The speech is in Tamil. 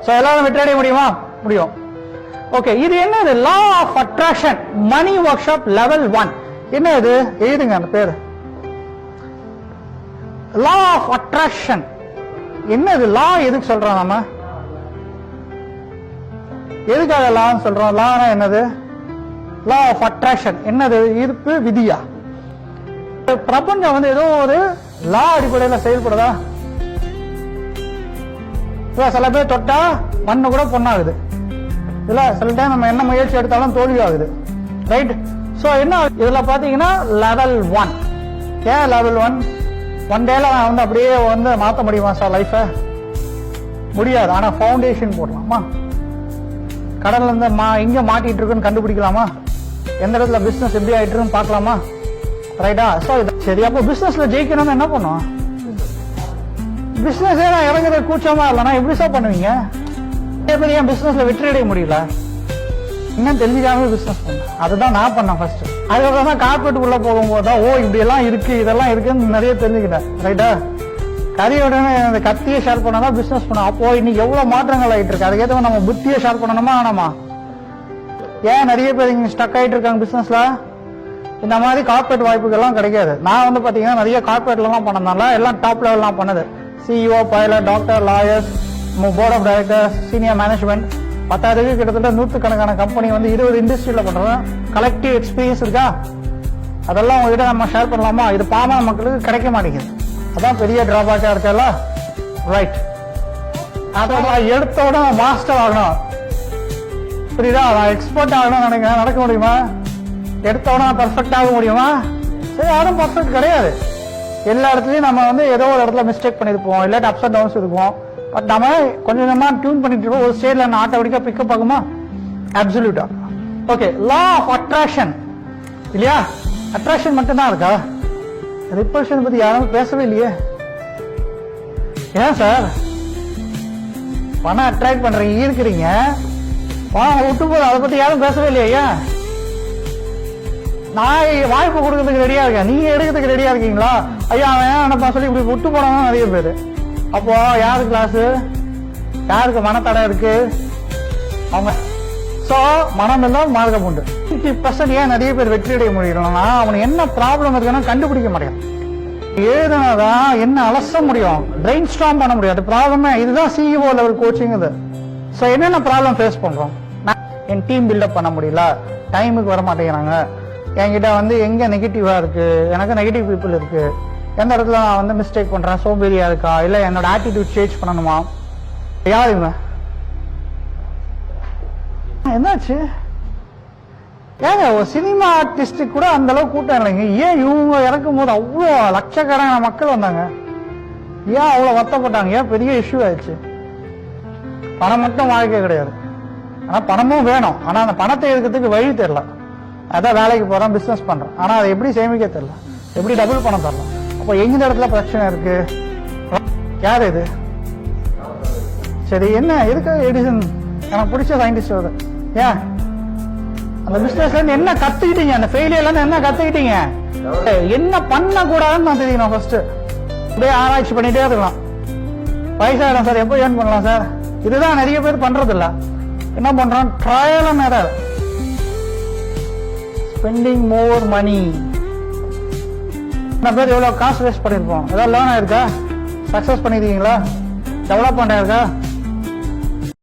ஸோ எல்லாரும் வெற்றி முடியுமா? முடியும். ஓகே, இது என்னது? Law of attraction money workshop level 1. என்ன இது? எழுதுங்க அந்த பேரு. லா ஆஃப் அட்ராக்ஷன் என்னது? லா எதுக்கு சொல்றோம்? நம்ம எதுக்காக லான்னு சொல்றோம்? லானா என்னது? லா ஆஃப் அட்ராக்ஷன் என்னது? ஈர்ப்பு விதியா? பிரபஞ்சம் வந்து ஏதோ ஒரு லா அடிப்படையில் செயல்படுதா? சில பேர் தொட்டா மண்ணு கூட பொண்ணாகுது இல்ல, சில டைம் நம்ம என்ன முயற்சி எடுத்தாலும் தோல்வி ஆகுது. ரைட்? சோ என்ன இதுல பாத்தீங்கன்னா லெவல் 1. ஏன் லெவல் 1? ஒன் டேல வந்து அப்படியே வந்து மாத்த முடியுமா சார் லைஃப? முடியாது. ஆனா ஃபவுண்டேஷன் போடலாமா? கடல்ல இருந்து எங்க மாட்டிட்டு இருக்குன்னு கண்டுபிடிக்கலாமா? எந்த இடத்துல பிசினஸ் எப்படி ஆயிட்டு இருக்குன்னு பாக்கலாமா? ரைட்டா? சோ சரி, அப்போ பிசினஸ்ல ஜெயிக்கணும்னு என்ன பண்ணுவோம்? பிசினஸே நான் இறங்குறது கூச்சமா இல்லைன்னா எப்படி சார் பண்ணுவீங்க? ஏன் பிசினஸ்ல வெற்றி அடைய முடியல? இன்னும் தெரிஞ்சுக்காம பிசினஸ் பண்ண. அதுதான் நான் பண்ணேன் ஃபர்ஸ்ட். அதுக்கப்புறம் தான் கார்பரேட் உள்ள போகும்போது தான் இப்படி எல்லாம் இருக்கு, இதெல்லாம் இருக்குன்னு நிறைய தெரிஞ்சுக்கிட்டேன். ரைட்டா? கரியோடனே இந்த கத்தியை ஷேர் பண்ணாதான் பிசினஸ் பண்ணும். அப்போ இன்னைக்கு எவ்வளவு மாற்றங்கள் ஆயிட்டு இருக்கு. அதுக்கேற்ற நம்ம புத்தியை ஷேர் பண்ணணுமா வேணாமா? ஏன் நிறைய பேர் இங்க ஸ்டக் ஆயிட்டு இருக்காங்க பிசினஸ்ல? இந்த மாதிரி கார்பரேட் வாய்ப்புகள்லாம் கிடைக்காது. நான் வந்து பாத்தீங்கன்னா நிறைய கார்பரேட்லாம் பண்ணதுனால எல்லாம் டாப் லெவல்லாம் பண்ணது. CEO, pilot, doctor, lawyers, board of directors, senior management, 10,000 கிட்டத்தட்ட 100கணக்கான கம்பெனி வந்து 20 இண்டஸ்ட்ரியில பண்றோம். கலெக்டிவ் எக்ஸ்பீரியன்ஸ் இருக்கா? அதெல்லாம் உங்ககிட்ட நம்ம ஷேர் பண்ணலாமா? இது பாமர மக்களுக்கு கிடைக்க மாட்டேங்குது. அதான் பெரிய டிராபேக்கா இருக்கல. ரைட்? அதெல்லாம் எடுத்த உடனே மாஸ்டர் ஆகணும். புரியுதா? நான் எக்ஸ்பர்ட் ஆகணும்னு நினைக்கிறேன். நடக்க முடியுமா? எடுத்த உடனே பர்ஃபெக்ட் ஆக முடியுமா? சரி, யாரும் பர்ஃபெக்ட் கிடையாது. எல்லா இடத்துலயும் நம்ம வந்து ஏதோ ஒரு இடத்துல மிஸ்டேக் பண்ணிருப்போம், இல்லாட்டி அப்ஸ் அண்ட் டவுன்ஸ் இருக்கும். பட் நம்ம கொஞ்சம் கொஞ்சமா டியூன் பண்ணிட்டு இருப்போம். ஒரு ஸ்டேட்ல நான் ஆட்டோமேட்டிக்கா பிக்கப் ஆகுமா? அப்சல்யூட்டா. ஓகே, லா ஆஃப் அட்ராக்ஷன் இல்லையா? அட்ராக்ஷன் மட்டும் தான் இருக்கா? ரிப்பல்ஷன் பத்தி யாரும் பேசவே இல்லையே. ஏன் சார் பணம் அட்ராக்ட் பண்றீங்க, ஈர்க்கிறீங்க, பணம் விட்டு போதும், அதை பத்தி யாரும் பேசவே இல்லையா? ஏன்? நான் வாய்ப்பு கொடுக்கறதுக்கு ரெடியா இருக்கேன், நீங்க எடுக்கிறதுக்கு ரெடியா இருக்கீங்களா? ஐயா அவன் நினைப்பா சொல்லி இப்படி விட்டு போனவங்க நிறைய பேரு. அப்போ யாரு கிளாஸ்? யாருக்கு மனத்தடை இருக்கு? அவங்க. சோ மனம் எல்லாம் மார்க்கம் உண்டு. 50% ஏன் நிறைய பேர் வெற்றி அடைய முடியலன்னா அவனுக்கு என்ன ப்ராப்ளம் இருக்குன்னு கண்டுபிடிக்க முடியும். எழுதுனாதான் என்ன அலச முடியும், பிரெயின் ஸ்டார்ம் பண்ண முடியும். அது ப்ராப்ளமே. இதுதான் சிஇஓ லெவல் கோச்சிங். இது சோ என்னென்ன ப்ராப்ளம் ஃபேஸ் பண்றோம்? என் டீம் பில்டப் பண்ண முடியல, டைமுக்கு வர மாட்டேங்கிறாங்க, என்கிட்ட வந்து எங்க நெகட்டிவா இருக்கு, எனக்கு நெகட்டிவ் பீப்புள் இருக்கு, எந்த இடத்துல நான் வந்து மிஸ்டேக் பண்றேன், சோம்பேறியா இருக்கா, இல்ல என்னோட ஆட்டிடியூட் சேஞ்ச் பண்ணணுமா? யாருங்க என்னாச்சு? ஏங்க ஒரு சினிமா ஆர்டிஸ்ட் கூட அந்த அளவுக்கு கூட்டம் இல்லைங்க. ஏன் இவங்க இறக்கும் போது அவ்வளோ லட்சக்கணக்கான மக்கள் வந்தாங்க? ஏன் அவ்வளவு வருத்தப்பட்டாங்க? ஏன் பெரிய இஷ்யூ ஆயிடுச்சு? பணம் மட்டும் வாழ்க்கை கிடையாது. ஆனா பணமும் வேணும். ஆனா அந்த பணத்தை எடுக்கிறதுக்கு வழி தெரியல. அதான் வேலைக்கு போறோம், பிசினஸ் பண்றோம், ஆனா அதை எப்படி சேமிக்க தெரியல, எப்படி டபுள் பணம் தரலாம். அப்போ எந்த இடத்துல பிரச்சனை இருக்கு? யாரு இது? சரி, என்ன எதுக்கு எடிசன் எனக்கு பிடிச்ச சயின்டிஸ்ட் வருது? ஏன் அந்த பிசினஸ்ல இருந்து என்ன கத்துக்கிட்டீங்க? அந்த ஃபெயிலியர்ல இருந்து என்ன கத்துக்கிட்டீங்க? என்ன பண்ண கூடாதுன்னு நான் தெரியணும். ஃபர்ஸ்ட் அப்படியே ஆராய்ச்சி பண்ணிட்டே இருக்கலாம். வயசாயிடும் சார், எப்போ ஏர்ன் பண்ணலாம் சார்? இதுதான் நிறைய பேர் பண்றது இல்ல. என்ன பண்றோம்? Trial and error, spending more money. என்ன பேர் எவ்வளவு காசு வேஸ்ட் பண்ணிருப்போம்? ஏதாவது லேர்ன் ஆயிருக்கா? சக்சஸ் பண்ணிருக்கீங்களா? டெவலப்மெண்ட் ஆயிருக்கா?